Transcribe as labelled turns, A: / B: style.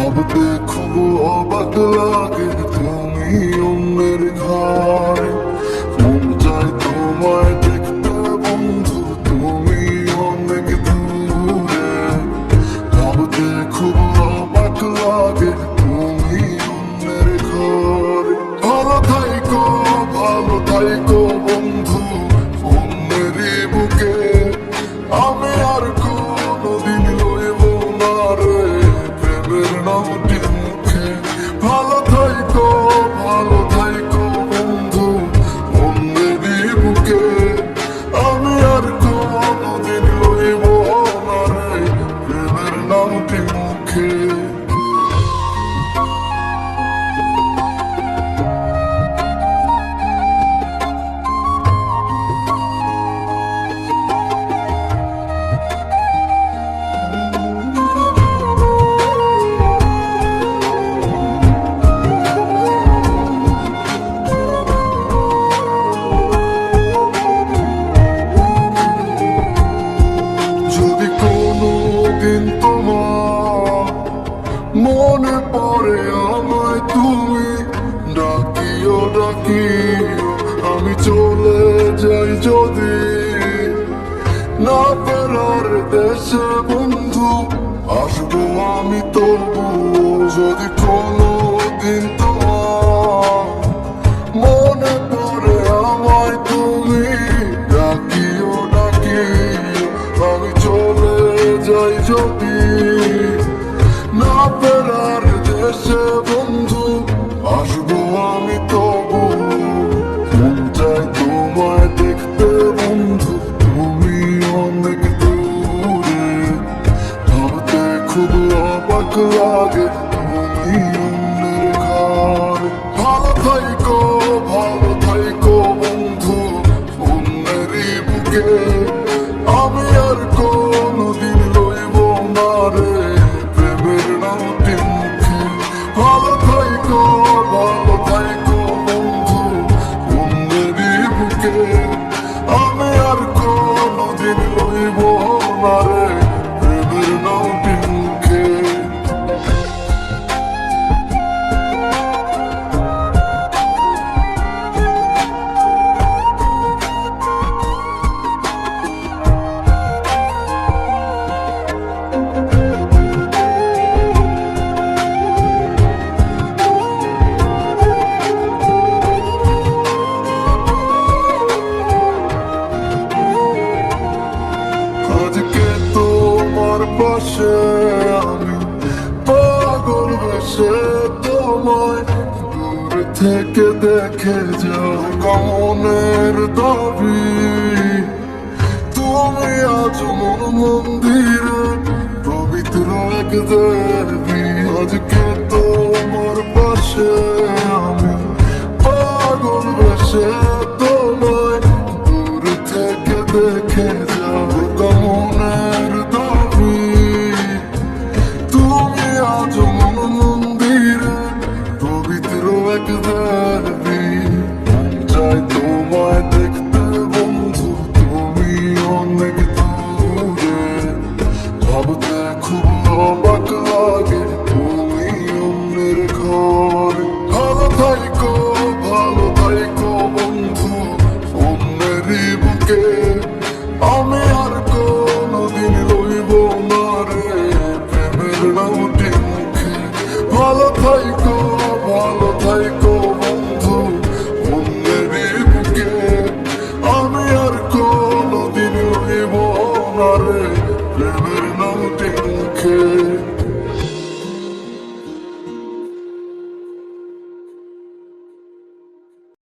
A: ভাবতে খুব অবাক লাগে তুমি অন্যের ঘরে। মন চায় তোমায় দেখতে বন্ধু, তুমি অনেক দূরে। ভাবতে খুব অবাক লাগে তুমি অন্যের ঘরে। ভালো থাইকো বন্ধু অন্যেরই বুকে। আমি আর কোনদিন লইব না রে প্রেমের নামটি মুখে। ভালো থাইকো বন্ধু অন্যেরই বুকে। আমি আর কোনদিন লইব না রে প্রেমের নামটি মুখে। মনে পড়ে আমায় তুমি ডাকিও আমি চলে যাই যদি না ফেরার দেশে বন্ধু। আসবো আমি তবু যদি কোনো দিন তোমার মনে পড়ে আমায় তুমি ডাকিও আমি চলে যাই যদি না ফেরার দেশে বন্ধু। আসবো আমি তবু মন চায় তোমায় দেখতে বন্ধু, তুমি অনেক দূরে। ভাবতে খুব অবাক লাগে তুমি অন্যের ঘরে। ভালো থাইকো বন্ধু অন্যেরই বুকে। আমি আর কোনদিন লইব না রে প্রেমের নামটি মুখে। ভালো থাইকো বন্ধু অন্যেরই বুকে। আমি আর কোনদিন লইব না রে প্রেমের নামটি মুখে। পাশে আমি পাগল বেশে তোমায় দূর থেকে দেখে যাও। মনের দাবি তুমি আজ মন মন্দিরে পবিত্র এক দেবী। আজকে তোমার পাশে